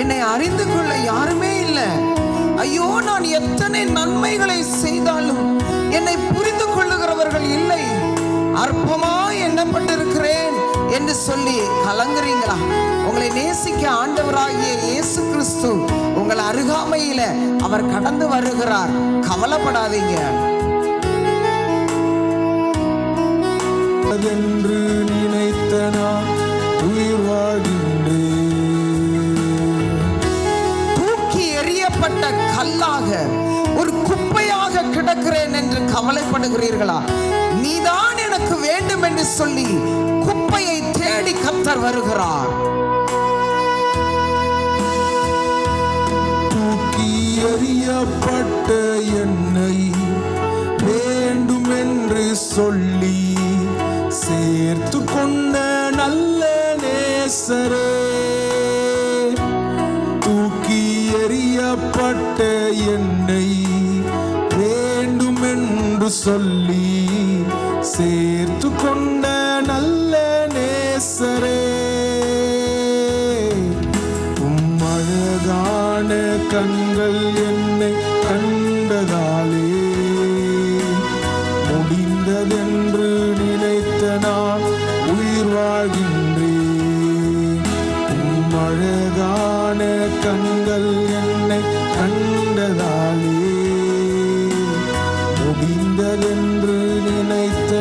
என்னை அறிந்து கொள்ள யாருமே இல்லை. ஐயோ, நான் எத்தனை நன்மைகளை செய்தாலும் என்னை புரிந்து கொள்ளுகிறவர்கள் இல்லை, அற்பமாய் எண்ணப்பட்டிருக்கிறேன் என்று சொல்லி கலங்குறீங்களா? உங்களை நேசிக்க ஆண்டவராகிய இயேசு கிறிஸ்து உங்கள் அருகாமையில அவர் கடந்து வருகிறார். கவலைப்படாதீங்க. என்று நினைத்த நான் உயிர் வாழ்கின்றேன். தூக்கி எறியப்பட்ட கல்லாக, ஒரு குப்பையாக கிடக்கிறேன் என்று கவலைப்படுகிறீர்களா? நீதான் எனக்கு வேண்டும் என்று சொல்லி குப்பையை தேடி கர்த்தர் வருகிறார். தூக்கி எறியப்பட்ட என்னை வேண்டும் என்று சொல்லி சேர்த்து கொண்ட நல்ல நேசரே, தூக்கி எறியப்பட்ட என்னை வேண்டும் என்று சொல்லி சேர்த்து கொண்ட நல்ல நேசரே, அழகான கண்கள் என்னை கண்டதாலே முடிந்ததென்று நினைத்த நான் உயிர் வாழ்கின்றேன். அழகான கண்கள் என்னை கண்டதாலே முடிந்ததென்று நினைத்த